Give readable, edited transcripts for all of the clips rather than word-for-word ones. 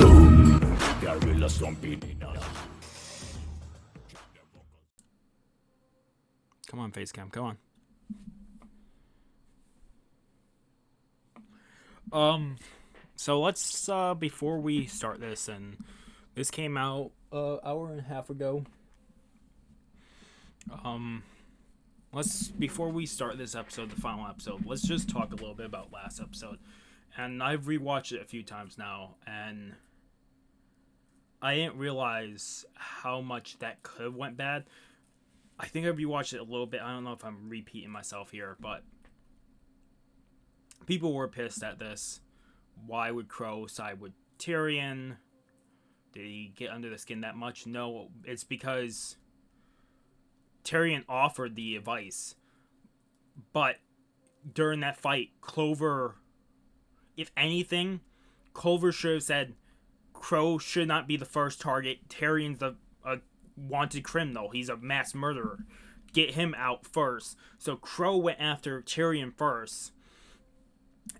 There will stomping in us. Come on, Facecam, come on. So let's, before we start this, and this came out an hour and a half ago. Before we start this episode, the final episode, let's just talk a little bit about last episode. And I've rewatched it a few times now, and I didn't realize how much that could have went bad. I think I rewatched it a little bit. I don't know if I'm repeating myself here, but people were pissed at this. Why would Crow side with Tyrion? Did he get under the skin that much? No, it's because Tyrion offered the advice, but during that fight, Clover, if anything, Clover should have said, Crow should not be the first target. Tyrion's a wanted criminal. He's a mass murderer. Get him out first. So Crow went after Tyrion first,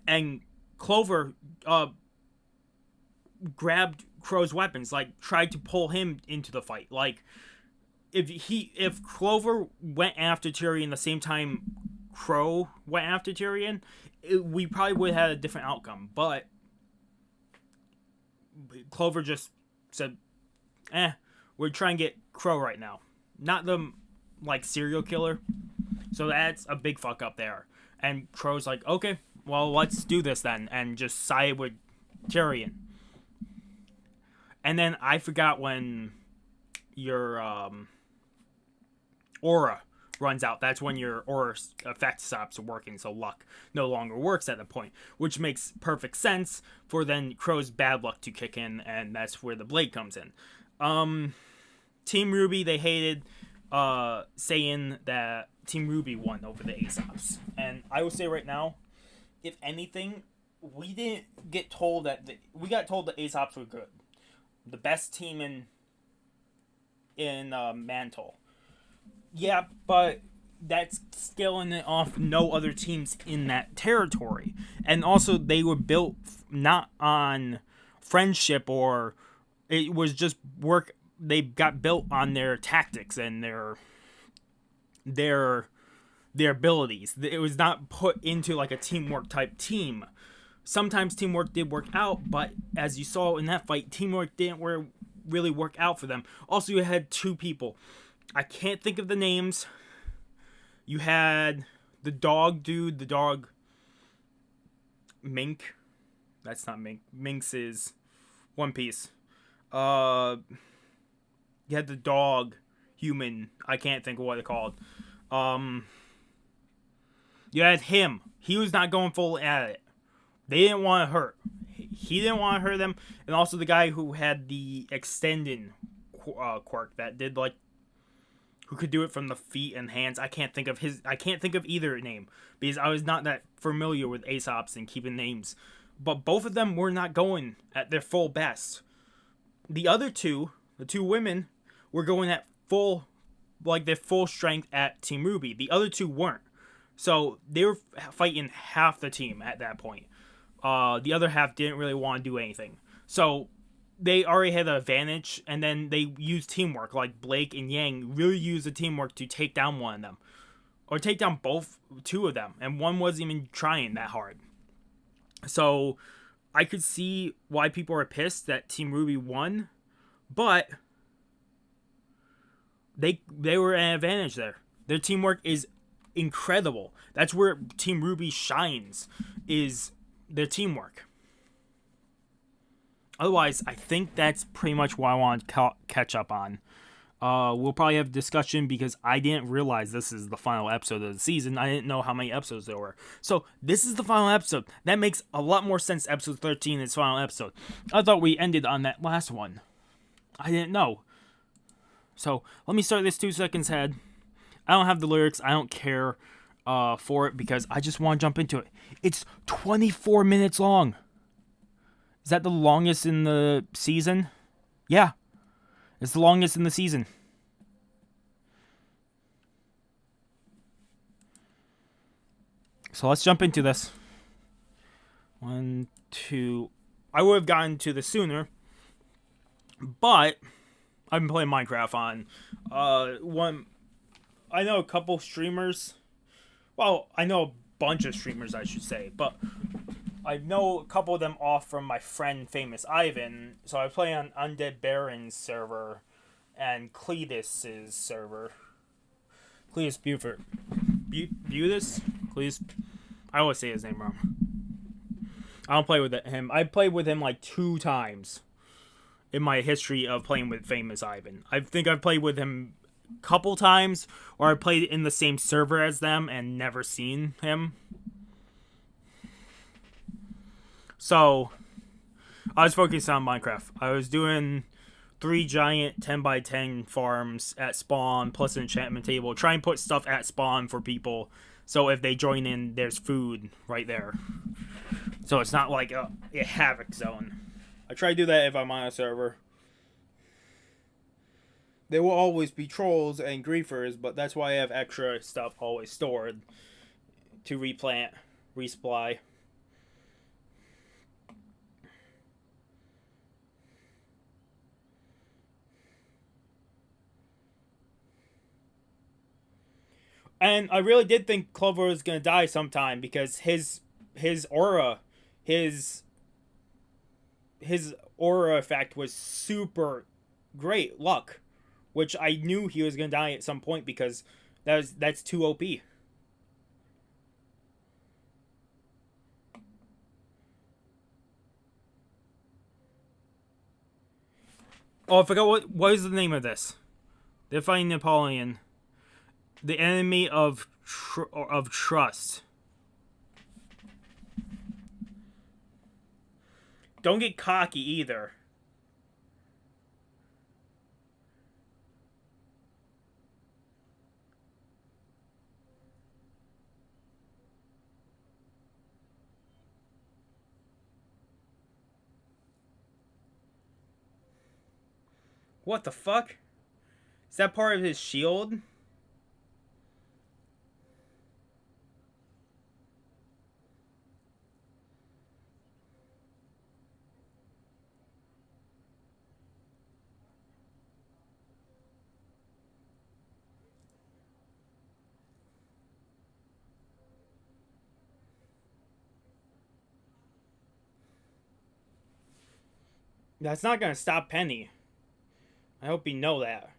and Clover grabbed Crow's weapons, like tried to pull him into the fight. Like, if Clover went after Tyrion the same time Crow went after Tyrion, we probably would have had a different outcome. But Clover just said, we're trying to get Crow right now. Not the, like, serial killer. So that's a big fuck up there. And Crow's like, okay, well, let's do this then. And just side with Tyrion. And then I forgot when your aura runs out. That's when your aura effect stops working, so luck no longer works at the point, which makes perfect sense for then Crow's bad luck to kick in, and that's where the blade comes in. Team RWBY, they hated saying that Team RWBY won over the Aesops, and I will say right now, if anything, we didn't get told that we got told the Aesops were good, the best team in Mantle. Yeah, but that's scaling it off no other teams in that territory. And also, they were built not on friendship, or it was just work. They got built on their tactics and their abilities. It was not put into like a teamwork type team. Sometimes teamwork did work out, but as you saw in that fight, teamwork didn't really work out for them. Also, you had two people. I can't think of the names. You had the dog dude, the dog Mink. That's not Mink. Minx is One Piece. You had the dog human. I can't think of what it's called. You had him. He was not going full at it. They didn't want to hurt. He didn't want to hurt them. And also the guy who had the extended quirk that did like, who could do it from the feet and hands. I can't think of either name because I was not that familiar with Aesops and keeping names. But both of them were not going at their full best. The other two, the two women, were going at their full strength at Team RWBY. The other two weren't. So they were fighting half the team at that point. The other half didn't really want to do anything. So they already had an advantage, and then they used teamwork, like Blake and Yang really used the teamwork to take down one of them. Or take down two of them, and one wasn't even trying that hard. So I could see why people are pissed that Team RWBY won, but they were at an advantage there. Their teamwork is incredible. That's where Team RWBY shines, is their teamwork. Otherwise, I think that's pretty much what I want to catch up on. We'll probably have a discussion because I didn't realize this is the final episode of the season. I didn't know how many episodes there were. So, this is the final episode. That makes a lot more sense. Episode 13 is final episode. I thought we ended on that last one. I didn't know. So, let me start this 2 seconds ahead. I don't have the lyrics. I don't care for it because I just want to jump into it. It's 24 minutes long. Is that the longest in the season? Yeah. It's the longest in the season. So let's jump into this. 1, 2. I would have gotten to this sooner, But I've been playing Minecraft on one. I know a couple streamers. Well, I know a bunch of streamers, I should say, but I know a couple of them off from my friend Famous Ivan. So I play on Undead Baron's server and Cletus's server. Cletus Buford. Butis? Cletus. I always say his name wrong. I don't play with him. I played with him like 2 times in my history of playing with Famous Ivan. I think I've played with him a couple times, or I played in the same server as them and never seen him. So, I was focused on Minecraft. I was doing 3 giant 10x10 farms at spawn, plus an enchantment table. Try and put stuff at spawn for people, so if they join in, there's food right there. So it's not like a havoc zone. I try to do that if I'm on a server. There will always be trolls and griefers, but that's why I have extra stuff always stored to replant, resupply. And I really did think Clover was gonna die sometime because his aura, his aura effect was super great luck, which I knew he was gonna die at some point because that's too OP. Oh, I forgot what is the name of this. They're fighting Napoleon, the enemy of trust. Don't get cocky either. What the fuck? Is that part of his shield? That's not gonna stop Penny. I hope you know that.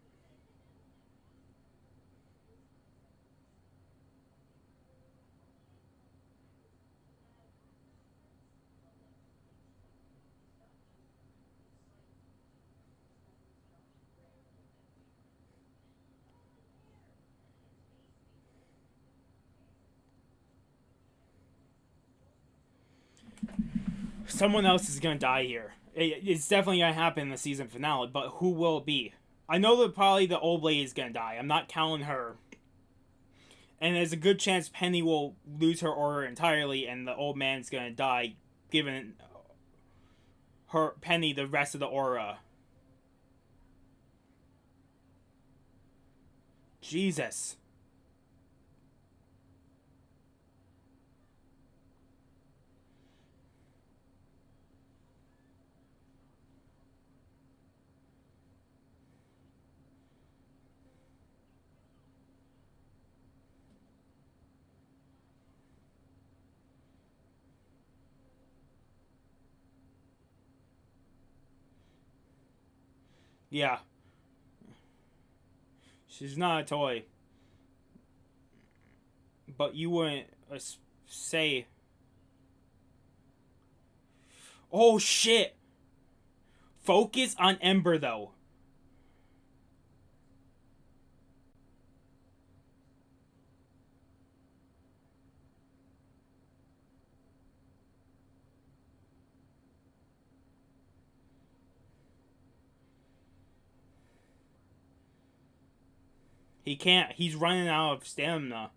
Someone else is gonna die here. It's definitely gonna happen in the season finale, but who will it be? I know that probably the old lady is gonna die. I'm not counting her. And there's a good chance Penny will lose her aura entirely and the old man's gonna die, giving her Penny the rest of the aura. Jesus. Yeah. She's not a toy. But you wouldn't say... Oh, shit! Focus on Ember, though. He can't. He's running out of stamina.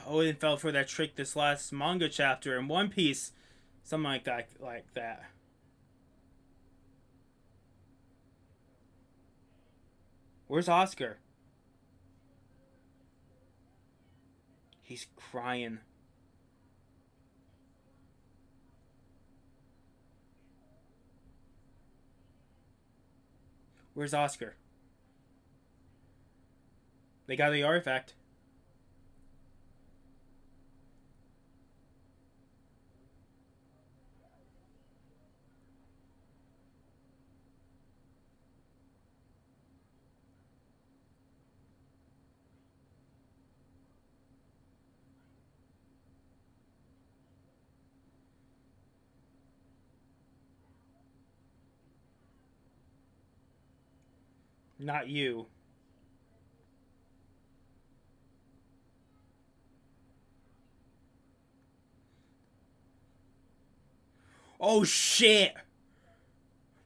Odin fell for that trick this last manga chapter in One Piece. Something like that. Like that. Where's Oscar? He's crying. Where's Oscar? They got the artifact. Not you. Oh shit!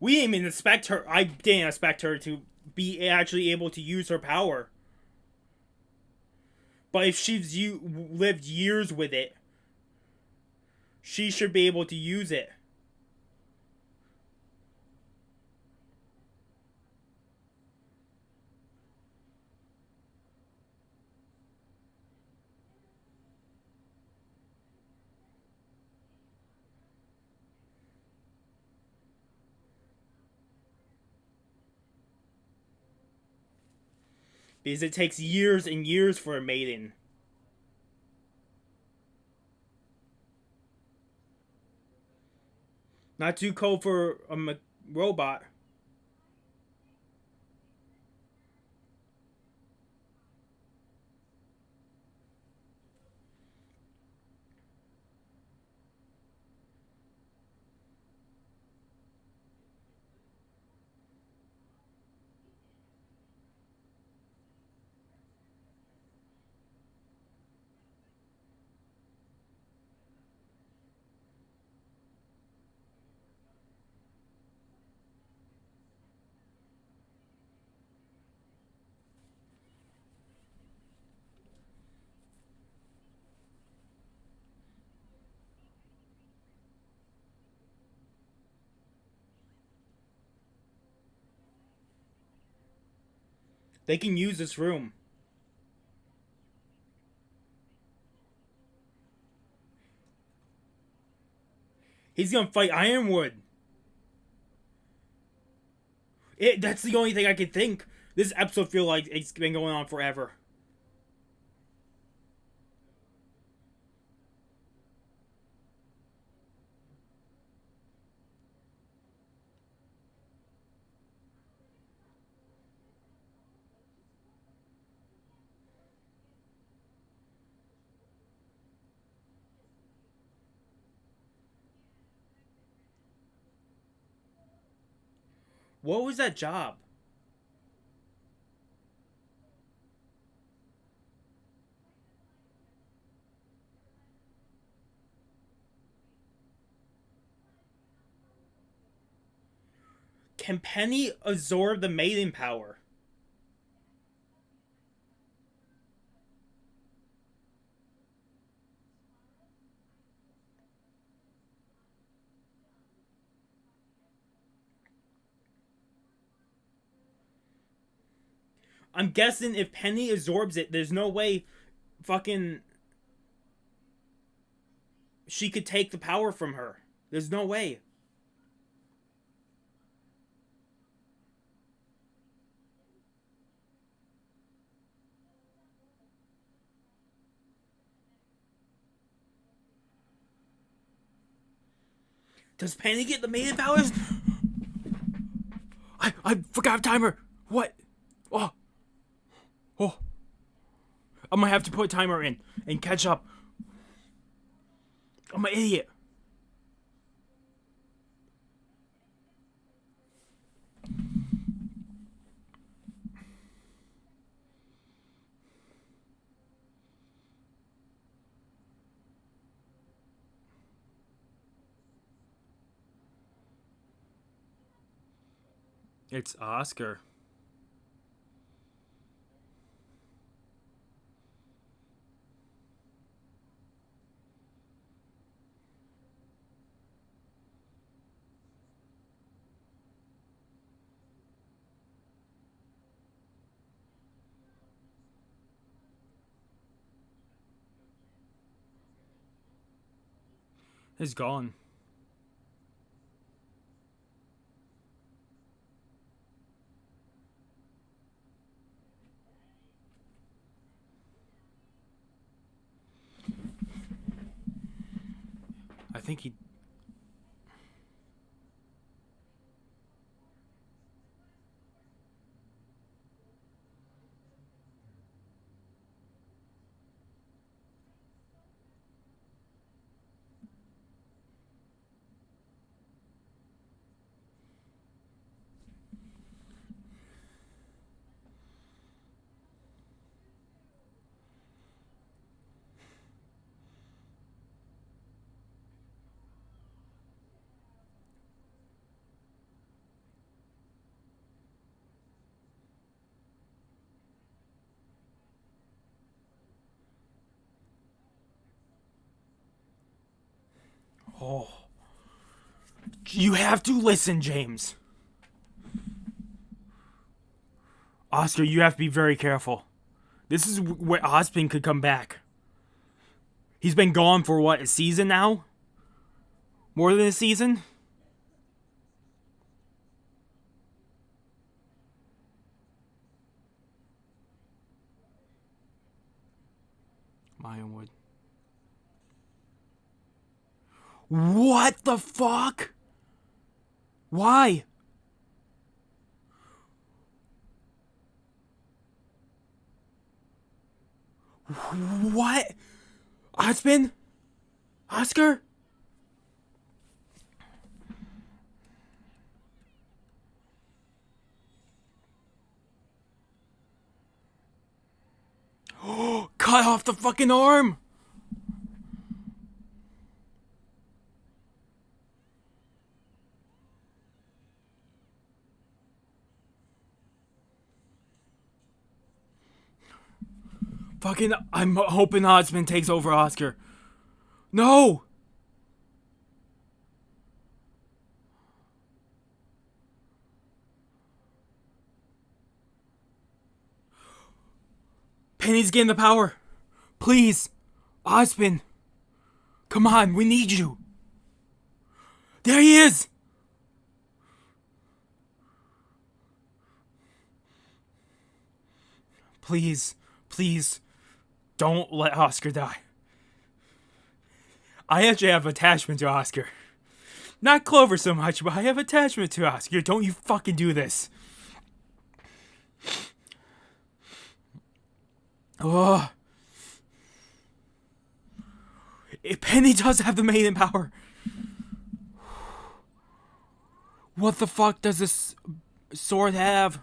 We didn't even expect her. I didn't expect her to be actually able to use her power. But if she's lived years with it, she should be able to use it. Because it takes years and years for a maiden. Not too cold for a robot. They can use this room. He's gonna fight Ironwood. That's the only thing I can think. This episode feels like it's been going on forever. What was that job? Can Penny absorb the maiden power? I'm guessing if Penny absorbs it, there's no way fucking she could take the power from her. There's no way. Does Penny get the maiden powers? I forgot timer. What? Oh. Oh. I'm gonna have to put a timer in and catch up. I'm an idiot. It's Oscar. It's gone. I think he... Oh. You have to listen, James. Oscar, you have to be very careful. This is where Ozpin could come back. He's been gone for what, a season now? More than a season? Ironwood. What the fuck? Why? What? Ozpin? Oscar? Cut off the fucking arm! Fucking, I'm hoping Ozpin takes over Oscar. No! Penny's getting the power. Please, Ozpin. Come on, we need you. There he is! Please, please, don't let Oscar die. I actually have attachment to Oscar. Not Clover so much, but I have attachment to Oscar. Don't you fucking do this. Oh. Penny does have the maiden power. What the fuck does this sword have?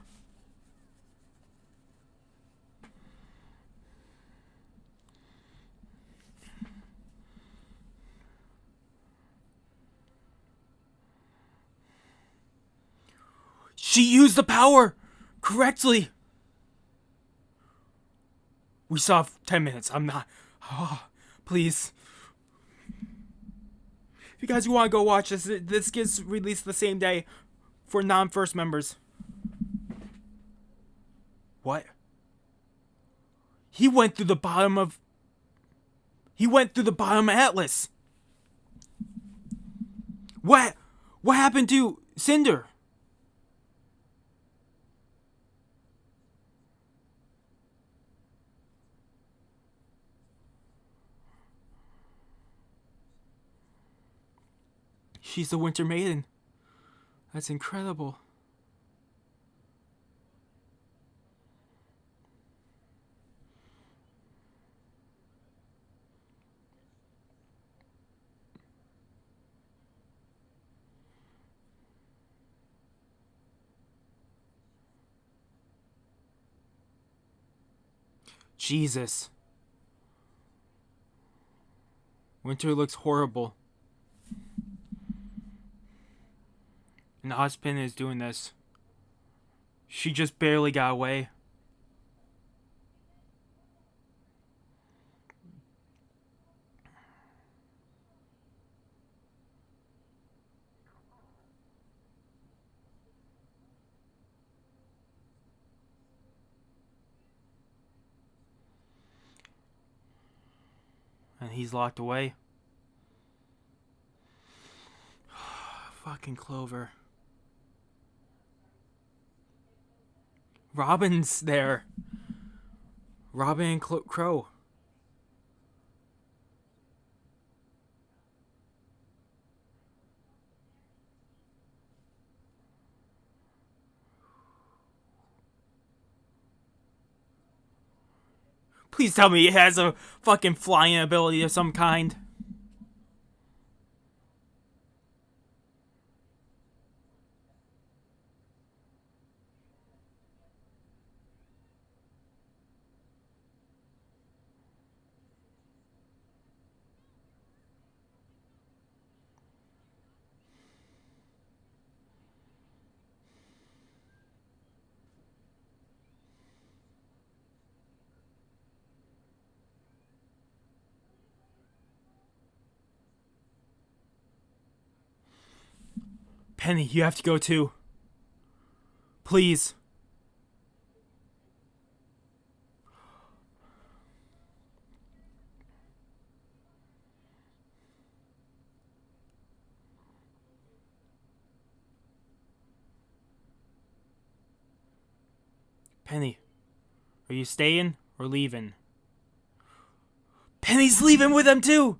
She used the power correctly. We still have 10 minutes. I'm not... Oh, please. If you guys want to go watch this, this gets released the same day for non-first members. What? He went through the bottom of... He went through the bottom of Atlas. What? What happened to Cinder? She's the Winter Maiden. That's incredible. Jesus. Winter looks horrible. And Ozpin is doing this. She just barely got away. And he's locked away. Fucking Clover. Robin's there. Robin and Crow. Please tell me it has a fucking flying ability of some kind. Penny, you have to go too. Please. Penny, are you staying or leaving? Penny's leaving with them too!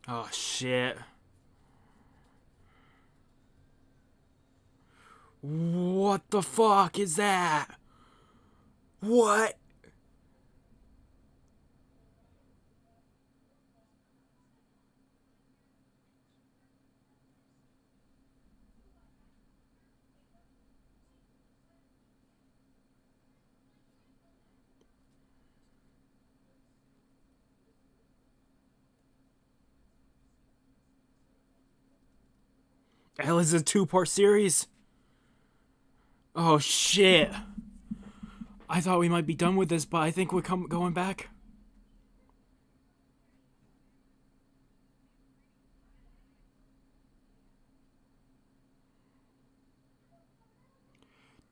Oh shit. What the fuck is that? What? Hell, is a 2-part series? Oh shit. I thought we might be done with this, but I think we're going back.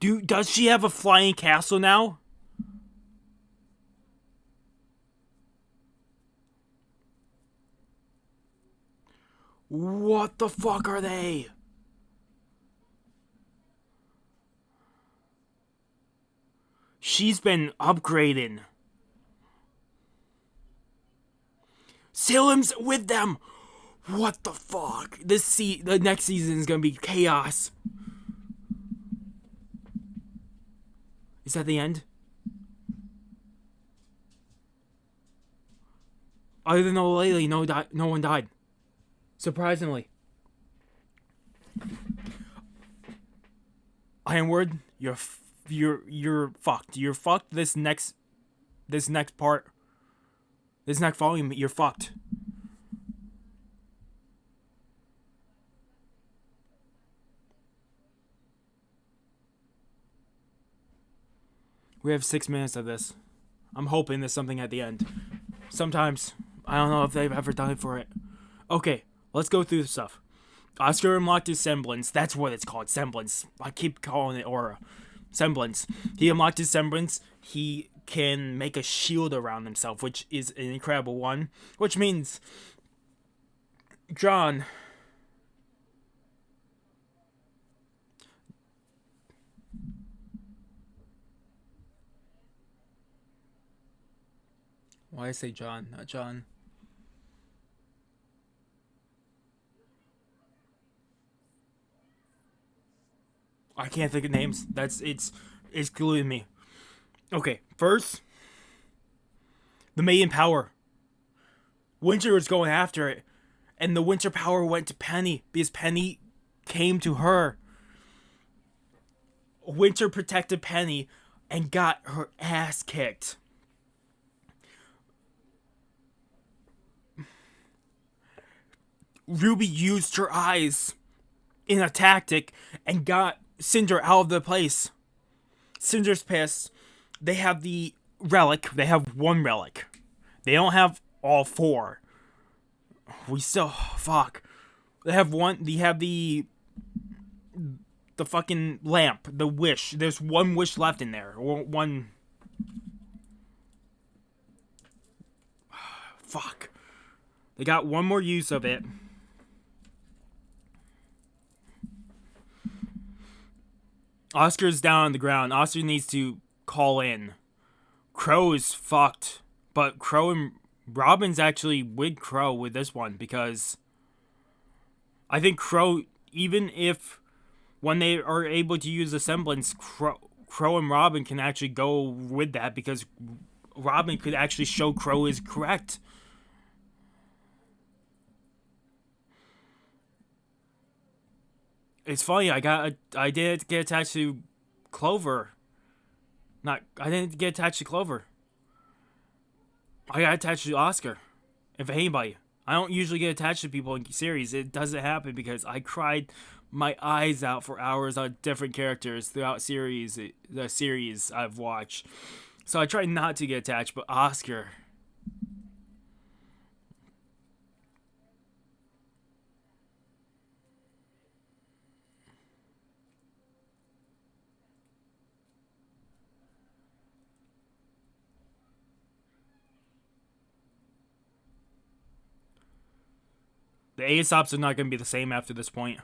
Does she have a flying castle now? What the fuck are they? She's been upgrading. Salem's with them. What the fuck? The next season is gonna be chaos. Is that the end? Other than the lady, no one died. Surprisingly. Ironwood, you're fucked. You're fucked this next part. This next volume, you're fucked. We have 6 minutes of this. I'm hoping there's something at the end. Sometimes. I don't know if they've ever done it for it. Okay, let's go through the stuff. Oscar unlocked his semblance. That's what it's called, semblance. I keep calling it aura. Semblance. He unlocked his semblance. He can make a shield around himself, which is an incredible one. Which means John. Why I say John, not John? I can't think of names. It's gluing me. Okay, first, the maiden power. Winter was going after it, and the winter power went to Penny because Penny came to her. Winter protected Penny and got her ass kicked. RWBY used her eyes in a tactic and got Cinder out of the place. Cinder's pissed. They have the relic. They have one relic. They don't have all four. We still fuck. They have one. They have the fucking lamp. The wish. There's one wish left in there. Or one. Fuck. They got one more use of it. Oscar's down on the ground. Oscar needs to call in. Crow is fucked. But Crow and Robin's actually with Crow with this one because I think Crow, even if when they are able to use the semblance, Crow and Robin can actually go with that because Robin could actually show Crow is correct. It's funny, I didn't get attached to Clover. I didn't get attached to Clover. I got attached to Oscar. If anybody. I don't usually get attached to people in series. It doesn't happen because I cried my eyes out for hours on different characters throughout the series I've watched. So I try not to get attached, but Oscar. The Aesops are not going to be the same after this point.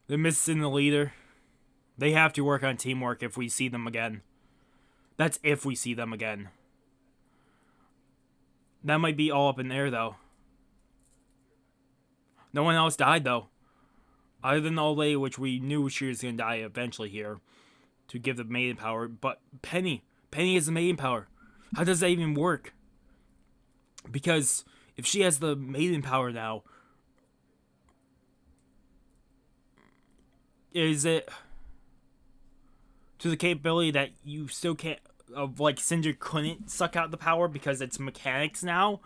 They're missing the leader. They have to work on teamwork if we see them again. That's if we see them again. That might be all up in there, though. No one else died, though. Other than the old lady, which we knew she was going to die eventually here. To give the maiden power. But Penny. Penny is the maiden power. How does that even work? Because if she has the maiden power now, is it to the capability that you still can't, like Cinder couldn't suck out the power because it's mechanics now?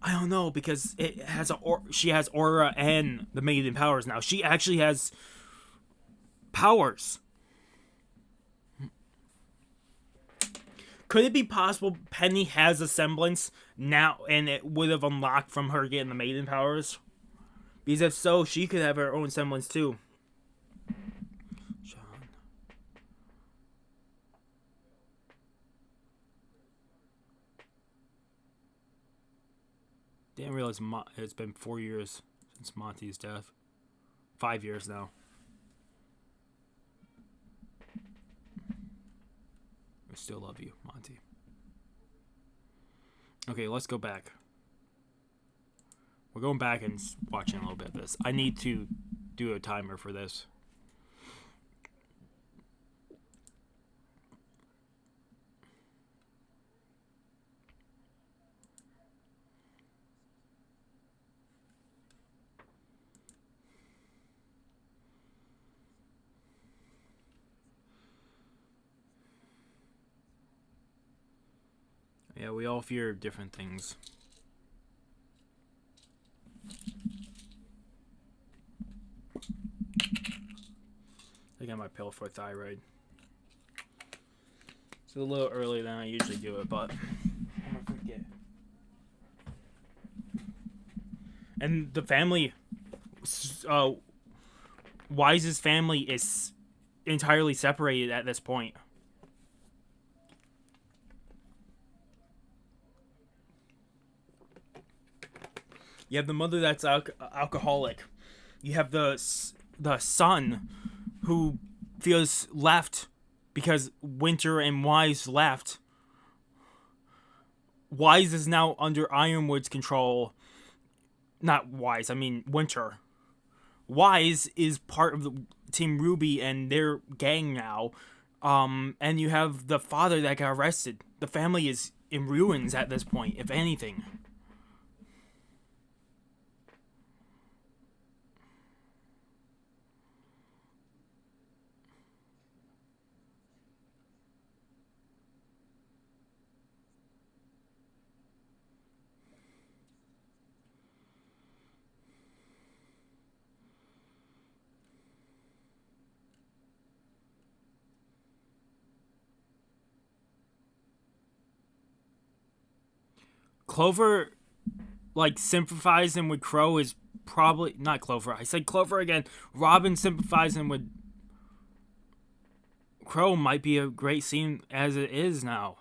I don't know, because it has she has aura and the maiden powers now. She actually has powers. Could it be possible Penny has a semblance now and it would have unlocked from her getting the maiden powers? Because if so, she could have her own semblance too. John. Didn't realize it's been 4 years since Monty's death. 5 years now. I still love you, Monty. Okay, let's go back. We're going back and watching a little bit of this. I need to do a timer for this. Yeah, we all fear different things. I got my pill for thyroid. It's a little earlier than I usually do it, but I'm gonna forget. And the family, Wise's family is entirely separated at this point. You have the mother that's alcoholic. You have the son who feels left because Winter and Wise left. Wise is now under Ironwood's control. Not Wise, I mean Winter. Wise is part of the Team RWBY and their gang now. And you have the father that got arrested. The family is in ruins at this point, if anything. Clover, like, sympathizing with Crow is probably not Clover. I said Clover again. Robin sympathizing with Crow might be a great scene as it is now.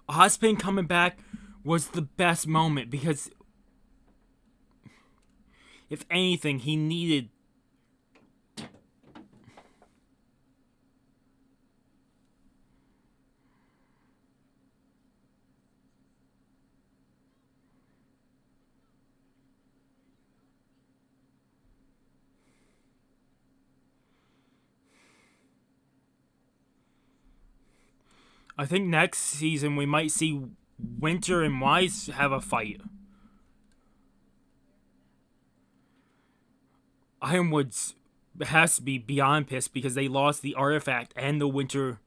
Ozpin coming back was the best moment because, if anything, he needed. I think next season we might see Winter and Wise have a fight. Ironwood's has to be beyond pissed because they lost the artifact and the Winter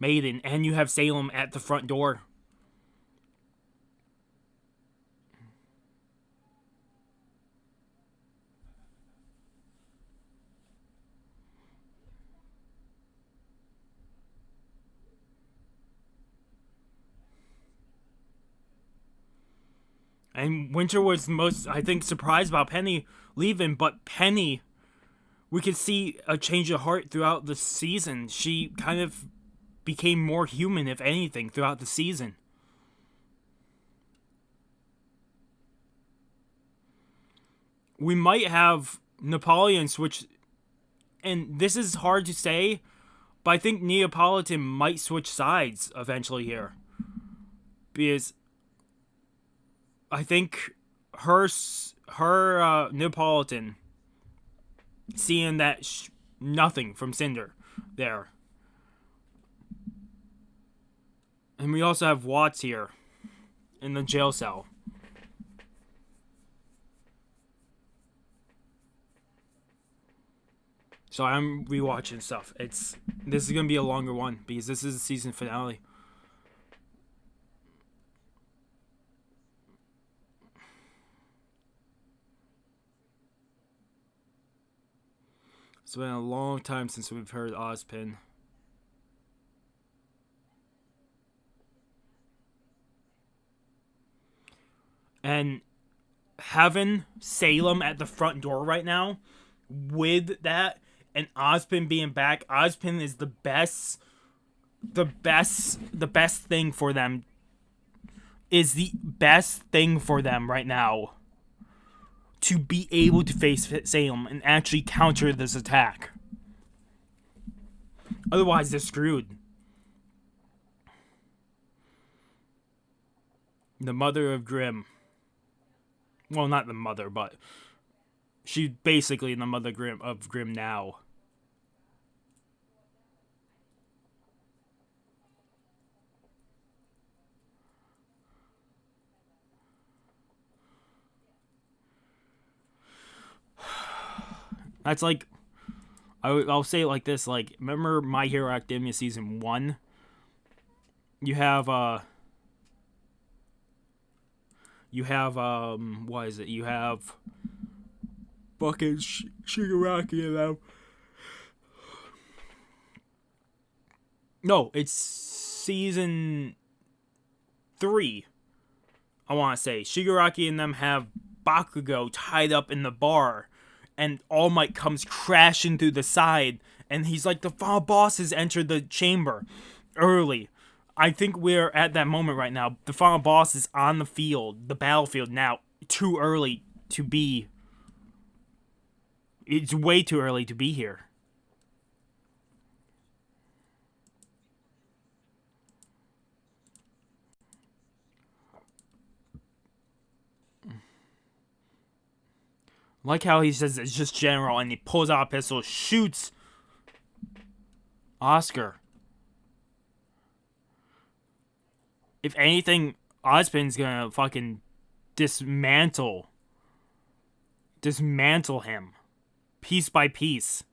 Maiden, and you have Salem at the front door. And Winter was most, I think, surprised about Penny leaving, but Penny, we could see a change of heart throughout the season. She kind of became more human, if anything, throughout the season. We might have Napoleon switch, and this is hard to say, but I think Neapolitan might switch sides eventually here. Because I think her Neapolitan, seeing that nothing from Cinder there. And we also have Watts here in the jail cell. So I'm rewatching stuff. This is gonna be a longer one because this is the season finale. It's been a long time since we've heard Ozpin. And having Salem at the front door right now, with that, and Ozpin being back, Ozpin is the best thing for them. Is the best thing for them right now. To be able to face Salem and actually counter this attack. Otherwise, they're screwed. The mother of Grimm. Well, not the mother, but she's basically the mother of Grimm now. That's like, I'll say it like this, like, remember My Hero Academia Season 1? You have, what is it? You have fucking Shigaraki and them. No, it's Season 3, I want to say. Shigaraki and them have Bakugo tied up in the bar. And All Might comes crashing through the side. And he's like, the final boss has entered the chamber early. I think we're at that moment right now. The final boss is on the field, the battlefield now. Too early to be. It's way too early to be here. Like how he says it's just general, and he pulls out a pistol, shoots Oscar. If anything, Ozpin's gonna fucking dismantle him, piece by piece.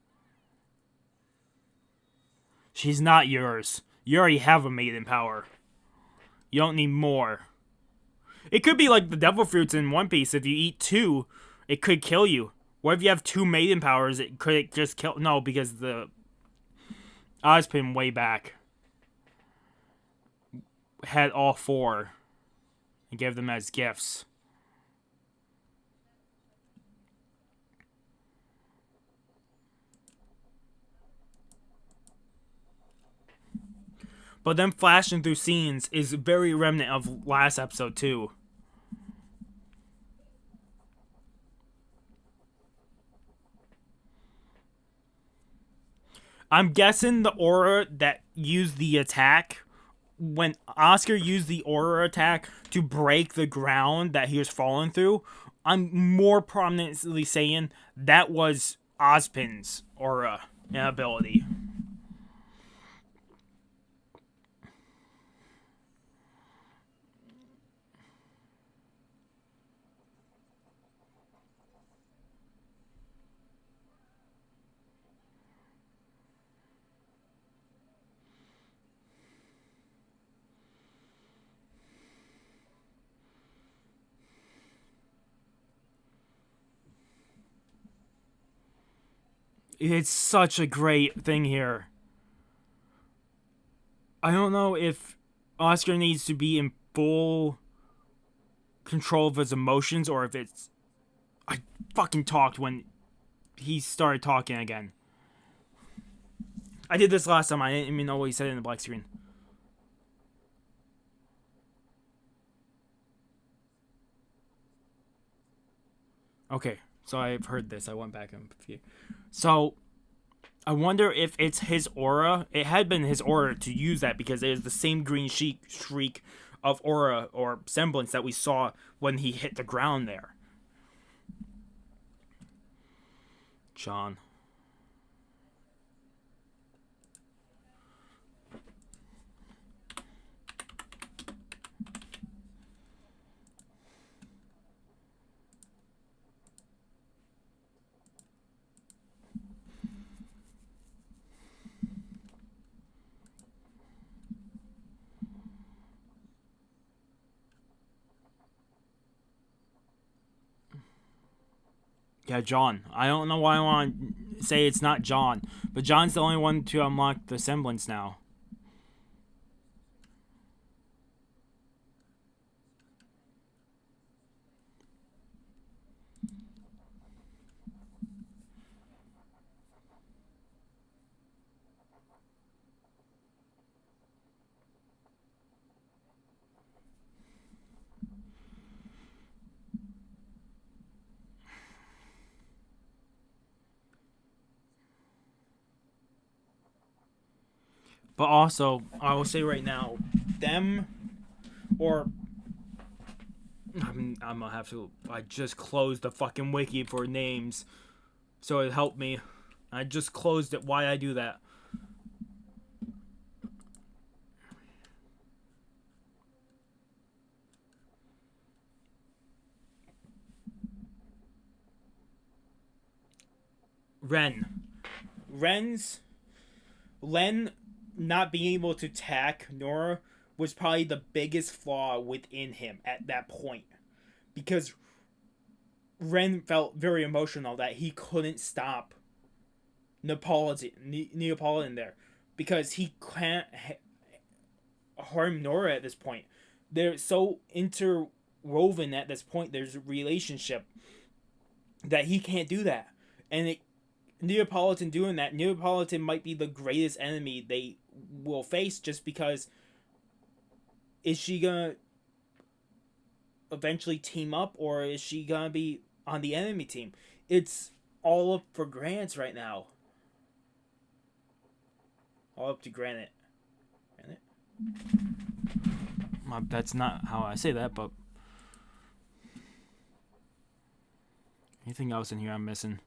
She's not yours. You already have a maiden power. You don't need more. It could be like the devil fruits in One Piece. If you eat 2, it could kill you. What if you have 2 maiden powers? Could it just kill? No, because the Ozpin way back. had all four and gave them as gifts. But them flashing through scenes is very remnant of last episode too. I'm guessing the aura that used the attack, when Oscar used the aura attack to break the ground that he was falling through, I'm more prominently saying that was Ozpin's aura and ability. It's such a great thing here. I don't know if Oscar needs to be in full control of his emotions or if it's... I fucking talked when he started talking again. I did this last time. I didn't even know what he said in the black screen. Okay, so I've heard this. I went back and... So, I wonder if it's his aura. It had been his aura to use that because it is the same green streak of aura or semblance that we saw when he hit the ground there. John. Yeah, John. I don't know why I want to say it's not John, but John's the only one to unlock the semblance now. But also, I will say right now, them or I'm gonna have to. I just closed the fucking wiki for names, so it helped me. I just closed it. Why I do that? Len not being able to attack Nora was probably the biggest flaw within him at that point. Because Ren felt very emotional that he couldn't stop Neapolitan there. Because he can't harm Nora at this point. They're so interwoven at this point, there's a relationship that he can't do that. And Neapolitan doing that, Neapolitan might be the greatest enemy they will face just because is she gonna eventually team up or is she gonna be on the enemy team? It's all up for grants right now. All up to Granite. That's not how I say that, but anything else in here I'm missing?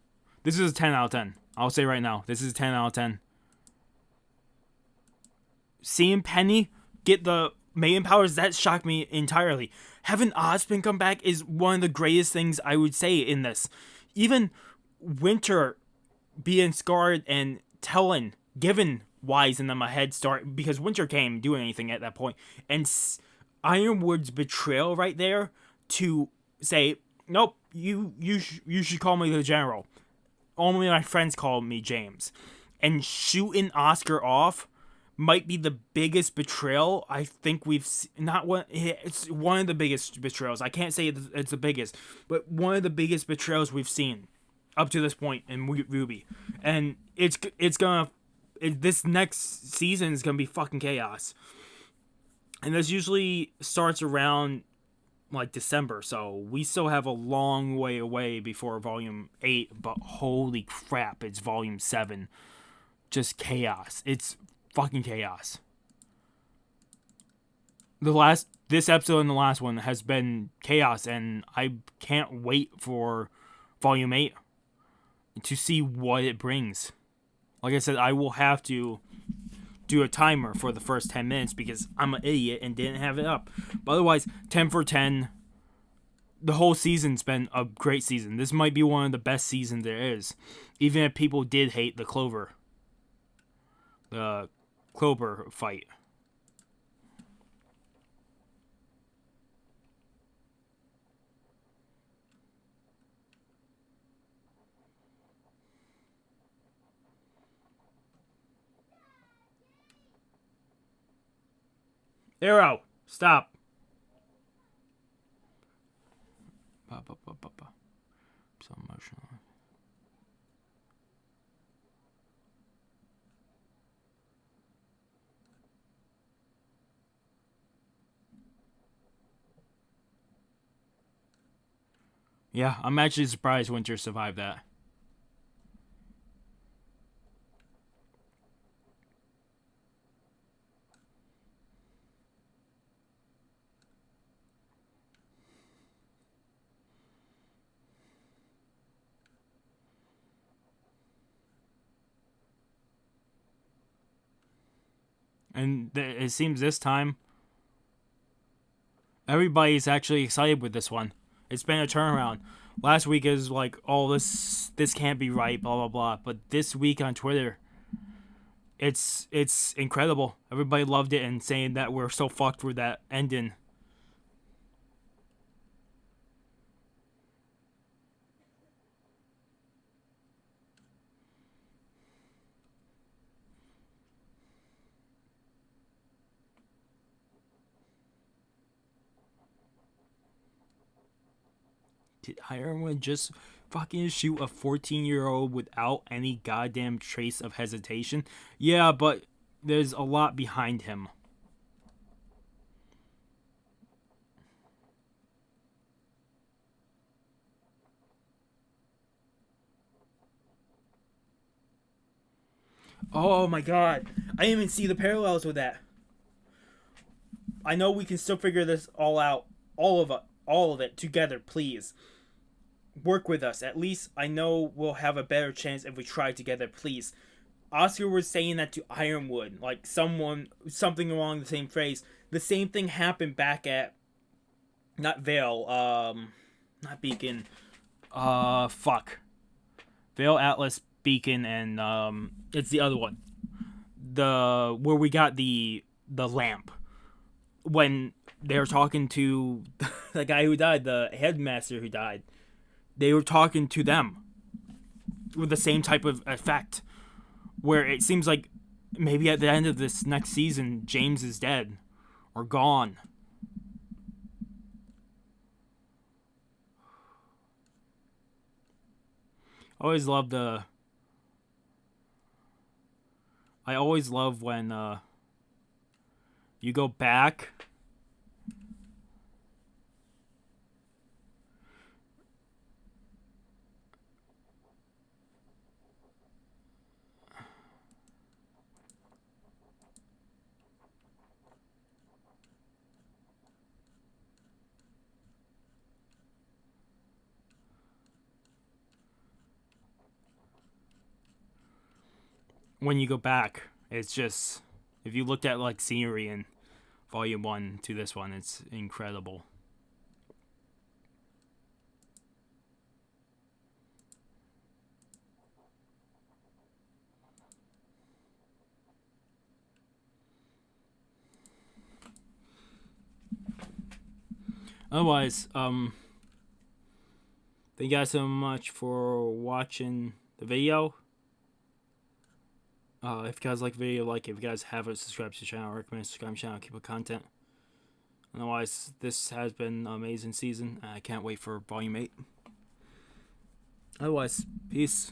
This is a 10 out of 10. I'll say right now, this is a 10 out of 10. Seeing Penny get the main powers, that shocked me entirely. Having Ozpin come back is one of the greatest things I would say in this. Even Winter being scarred and giving Wise and them a head start because Winter can't do anything at that point. And Ironwood's betrayal right there to say, nope, you should call me the General. Only my friends call me James. And shooting Oscar off might be the biggest betrayal I think we've not one. It's one of the biggest betrayals. I can't say it's the biggest, but one of the biggest betrayals we've seen up to this point in RWBY, and this next season is gonna be fucking chaos. And this usually starts around like December, so we still have a long way away before Volume 8, but holy crap, it's Volume 7. Just chaos. It's fucking chaos. This episode and the last one has been chaos, and I can't wait for Volume 8 to see what it brings. Like I said, I will have to do a timer for the first 10 minutes because I'm an idiot and didn't have it up. But otherwise, 10 for 10. The whole season's been a great season. This might be one of the best seasons there is. Even if people did hate the Clover fight. Arrow, stop. So emotional. Yeah, I'm actually surprised Winter survived that. And it seems this time everybody's actually excited with this one. It's been a turnaround. Last week is like, oh, this can't be right, blah blah blah. But this week on Twitter, it's incredible. Everybody loved it and saying that we're so fucked with that ending. Did Ironwood just fucking shoot a 14-year-old without any goddamn trace of hesitation? Yeah, but there's a lot behind him. Oh my god. I didn't even see the parallels with that. I know we can still figure this all out. All of it together, please. Work with us. At least I know we'll have a better chance if we try together, please. Oscar was saying that to Ironwood, like something along the same phrase. The same thing happened back at not Vale, not Beacon. Fuck. Vale, Atlas, Beacon, and it's the other one. Where we got the lamp. When they were talking to the guy who died, the headmaster who died, they were talking to them with the same type of effect, where it seems like maybe at the end of this next season, James is dead or gone. I always love when you go back it's just, if you looked at like scenery in Volume 1 to this one, it's incredible. Otherwise, thank you guys so much for watching the video. If you guys like the video, like it. If you guys haven't subscribed to the channel, I recommend subscribing to the channel, keep up content. Otherwise, this has been an amazing season. I can't wait for Volume 8. Otherwise, peace.